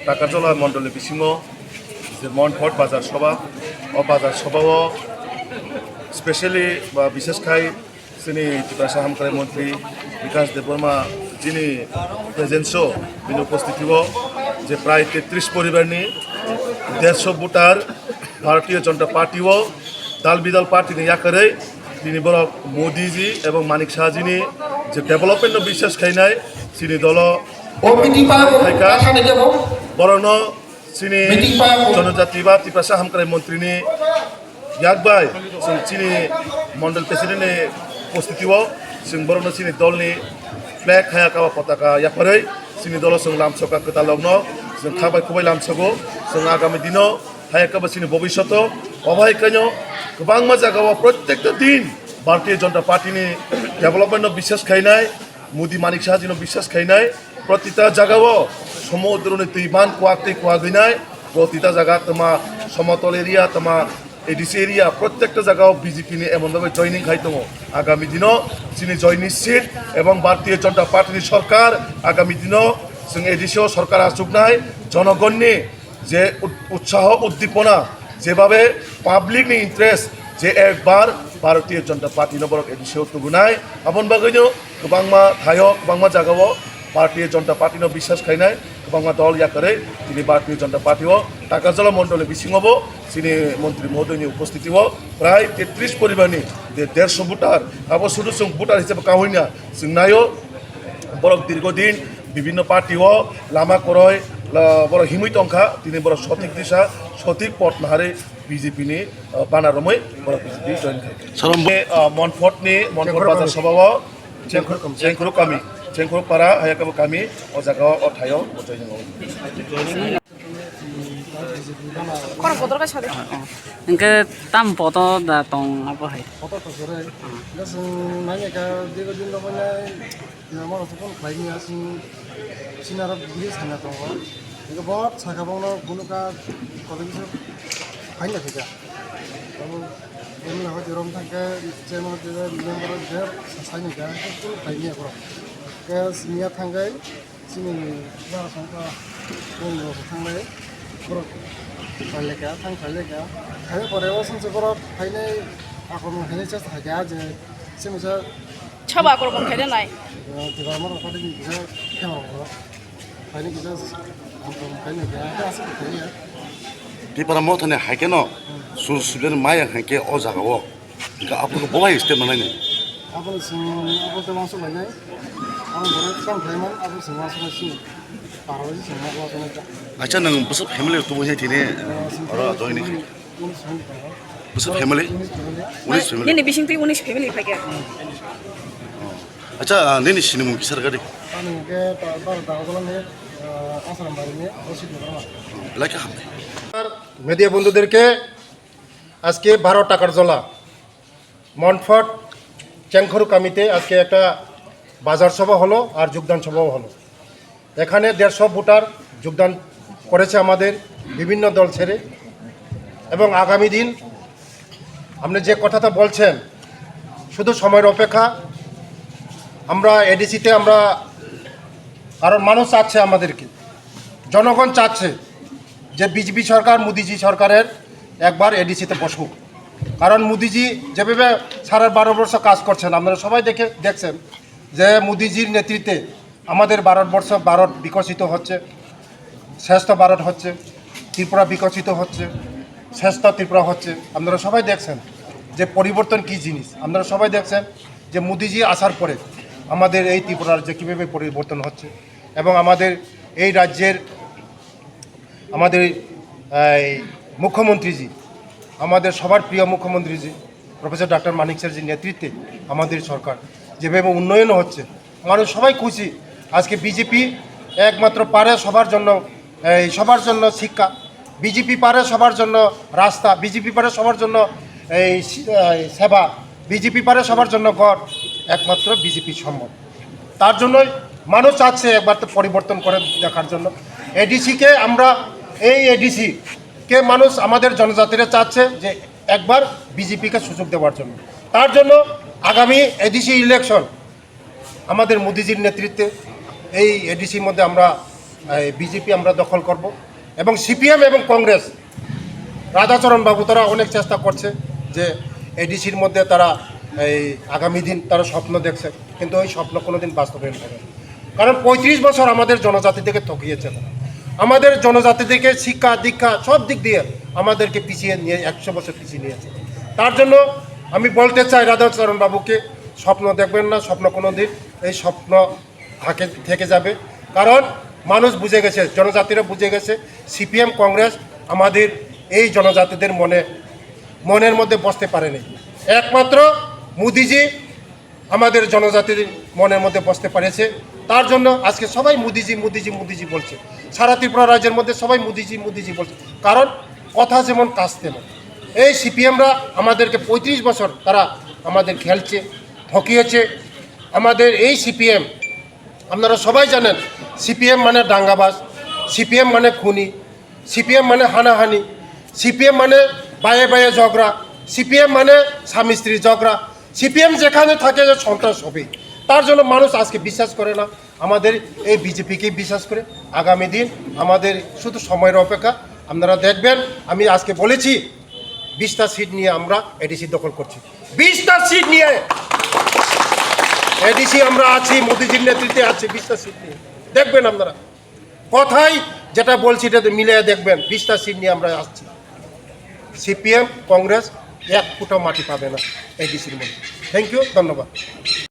টাকারজলা মণ্ডলের বিসিङ যে মনফট বাজার সভা ও বাজার সভাও স্পেশালি বা বিশেষখাই जोंनि ত্রিপুরা হামক্রাই মন্ত্রী বিকাশ দেববর্মা যিনি প্রেজেন্সও बिनि उपस्थितिव যে প্রায় 33 পরিবারনি 150 ভোটার ভারতীয় জনতা পার্টিও দাল বিদাল পার্টিনি ইয়াকারে তিনি বড় মোদিজি এবং মানিক শাহজিনি যে ডেভেলপমেন্ট বিশ্বাস খাইনাই চিনি দল বরণ চিনি জনজাতি বা ত্রিপুরা হামক্রাই মন্ত্রীনি ইয়াকবাই जों চিনি মন্ডল প্রেসিডেন্টनि उपस्थितिव जों बर'नो चिनि दलनि फ्लेग हायाकावा पताका याफारै चिनि दल जों लामसका खोथा लग्न जों खाबाय खुबाय लामसगो जों आगामी दिनाव हायाकाबा चिनि भबिष्यत अबायखायनो गोबां जायगायाव प्रत्येकटा दिन भारतीय जनता पार्टीनि डेभेलपमेन्टआव বিশ্বাস खायनाय मोदी मानिक शाहजिनो বিশ্বাস खायनाय प्रतिटा जायगायाव समुद्रनि दैमान कुवाक्तै कुवागैनाय प्रतिटा जायगा तमा समतल एरिया तमा एडिसी एरिया प्रत्येकटा जगह बीजेपी ने एमन भावे जयनिंग खाई दङ आगामी दिनाव जोंनि जयनि सीट एवं भारतीय जनता पार्टी सरकार आगामी दिनाव जों एडिसियाव सरकार आसुगनाय जनगणनि जे उत्साह उद्दीपना जेभावे पाब्लिकनि इन्ट्रेस्ट जे एकबार भारतीय जनता पार्टी बरक एडिसियाव तुगुनाय आबन बागैनो गोबांमा थायो गोबांमा जागायाव भारतीय जनता पार्टी বিশ্বাস खायनाय गोबांमा दल याकारै दिनै भारतीय जनता पार्टी टाकारजला मण्डलनि बिसिङावबो चिनि मन्त्री महोदयनि उपस्थितिव प्राय 33 परिबारनि 150 भोटार आबो शुधु जों भोटार हिसाबै काहैना जों नायो बरक दीर्घदिन विभिन्न पार्टीव लामा करय बर हिमै टंखा दिनै बर सठिक दिशा सठिक पथ माहारै बिजेपिनि बानारमै बर बिजेपि जयन खाय मनफटनि मनफट बाजार सभाव जेंखुरु कामि जेंखुरु पारा हायाकाबो कामि ओ जागाव ओ थायो जयन Kono foto ka chade. Engke tam foto da tong apa hai. Foto to sore. Das nanya ka digo din lo bana nama to kon khai ni asin sinara bili sana to. Ego bahut saka bangno bunu ka koto kisu khai na thika. Abo emi ha jerom thake chemo de member de sai ni ga to khai ni akro. Ka sinia thangai sini ba sangka kon lo thangai. Bro Kaleka, thank Kaleka. I have for ever since I got up, I know I just had a similar Chaba ko kon khede nai. development of the camera. I think it's just Kaleka. People are more than a hackeno, so Sudan Maya can get all Zagawa. Up to the boy is still money. I was the ones of my name. I was some payment, I was in one of the machine. अच्छा नंग बस family तो वही थी ने और joining बस family 19 family Ni bising ti 19 family phage. अच्छा नहीं सिनेमा की सरकारी আমি কে তারপর দাওগলনে আসাম বাড়িতে ওষুধ নেওয়া लाइक हम মিডিয়া বন্ধুদেরকে আজকে 12 টাকারজলা মনফট চেংখরু কামিতে আজকে একটা বাজার সভা হলো আর যোগদান সভাও হলো এখানে 150 ভোটার যোগদান করেছে আমাদের বিভিন্ন দল ছেড়ে এবং আগামী দিন আপনি যে কথাটা বলছেন শুধু সময়ের অপেক্ষা আমরা এডিসিতে আমরা কারণ মানুষ চাচ্ছে আমাদেরকে জনগণ চাচ্ছে যে বিজেপি সরকার মোদিজি সরকারের একবার এডিসিতে বসুক কারণ মোদিজি যেভাবে সারা 12 বছর কাজ করছেন আপনারা সবাই দেখছেন যে মোদিজির নেতৃত্বে আমাদের ভারত বিকশিত হচ্ছে শ্রেষ্ঠ ভারত হচ্ছে ত্রিপুরা বিকশিত হচ্ছে শ্রেষ্ঠ ত্রিপুরা হচ্ছে আপনারা সবাই দেখছেন যে পরিবর্তন কী জিনিস আপনারা সবাই দেখছেন যে মোদিজি আসার পরে আমাদের এই ত্রিপুরার যে কীভাবে পরিবর্তন হচ্ছে এবং আমাদের এই রাজ্যের আমাদের মুখ্যমন্ত্রীজি আমাদের সবার প্রিয় মুখ্যমন্ত্রীজি প্রফেসর ডক্টর মানিক স্যারজির নেতৃত্বে আমাদের সরকার যেভাবে উন্নয়ন হচ্ছে মানুষ সবাই খুশি আজকে বিজেপি একমাত্র পারে সবার জন্য শিক্ষা বিজেপি পারে সবার জন্য রাস্তা বিজেপি পারে সবার জন্য এই সেবা বিজেপি পারে সবার জন্য ঘর একমাত্র বিজেপি সম্ভব তার জন্যই মানুষ চাচ্ছে একবার তো পরিবর্তন করে দেখার জন্য এডিসিকে আমরা এই এডিসিকে মানুষ আমাদের জনজাতিরা চাচ্ছে যে একবার বিজেপিকে সুযোগ দেওয়ার জন্য তার জন্য আগামী এডিসি ইলেকশন আমাদের মোদিজির নেতৃত্বে এই এডিসির মধ্যে আমরা বিজেপি আমরা দখল করব এবং সিপিএম এবং কংগ্রেস রাধাচরণ বাবু তারা অনেক চেষ্টা করছে যে এডিসির মধ্যে তারা এই আগামী দিন তারা স্বপ্ন দেখছে, কিন্তু ওই স্বপ্ন কোনো দিন বাস্তবায়ন হবে না। কারণ 35 বছর আমাদের জনজাতি থেকে ঠকিয়েছে তারা। আমাদের জনজাতি থেকে শিক্ষা দীক্ষা সব দিক দিয়ে আমাদেরকে পিছিয়ে নিয়ে 100 বছর পিছিয়ে নিয়েছে। তার জন্য আমি বলতে চাই রাধাচরণ বাবুকে, স্বপ্ন দেখবেন না, স্বপ্ন কোনো দিন এই স্বপ্ন থেকে যাবে। কারণ মানুষ বুঝে গেছে, জনজাতিরা বুঝে গেছে সিপিএম কংগ্রেস আমাদের এই জনজাতিদের মনের মধ্যে বসতে পারেনি। একমাত্র মোদিজি আমাদের জনজাতির মনের মধ্যে বসতে পারেছে। তার জন্য আজকে সবাই মোদিজি মোদিজি মোদিজি বলছে, সারা ত্রিপুরা রাজ্যের মধ্যে সবাই মোদিজি মোদিজি বলছে। কারণ কথা যেমন কাজ তেমন। এই সিপিএমরা আমাদেরকে 35 বছর তারা আমাদের খেলছে, ঠকিয়েছে। আমাদের এই সিপিএম আপনারা সবাই জানেন, সিপিএম মানে দাঙ্গাবাজ, সিপিএম মানে খুনি, সিপিএম মানে হানাহানি, সিপিএম মানে বায়ে বায়ে ঝগড়া, সিপিএম মানে স্বামী স্ত্রী ঝগড়া, সিপিএম যেখানে থাকে সন্ত্রাস হবে। তার জন্য মানুষ আজকে বিশ্বাস করে না, আমাদের এই বিজেপিকেই বিশ্বাস করে। আগামী দিন আমাদের শুধু সময়ের অপেক্ষা। আপনারা দেখবেন, আমি আজকে বলেছি 20টা সিট নিয়ে আমরা এডিসি দখল করছি। 20টা সিট নিয়ে এডিসি আমরা আছি, মোদিজির নেতৃত্বে আছি। 20টা সিট নিয়ে দেখবেন আপনারা, কথাই যেটা বলছি এটাতে মিলিয়ে দেখবেন। 20টা সিট নিয়ে আমরা আসছি। সিপিএম কংগ্রেস 1 ফুটও মাটি পাবে না এডিসির মধ্যে। থ্যাংক ইউ, ধন্যবাদ।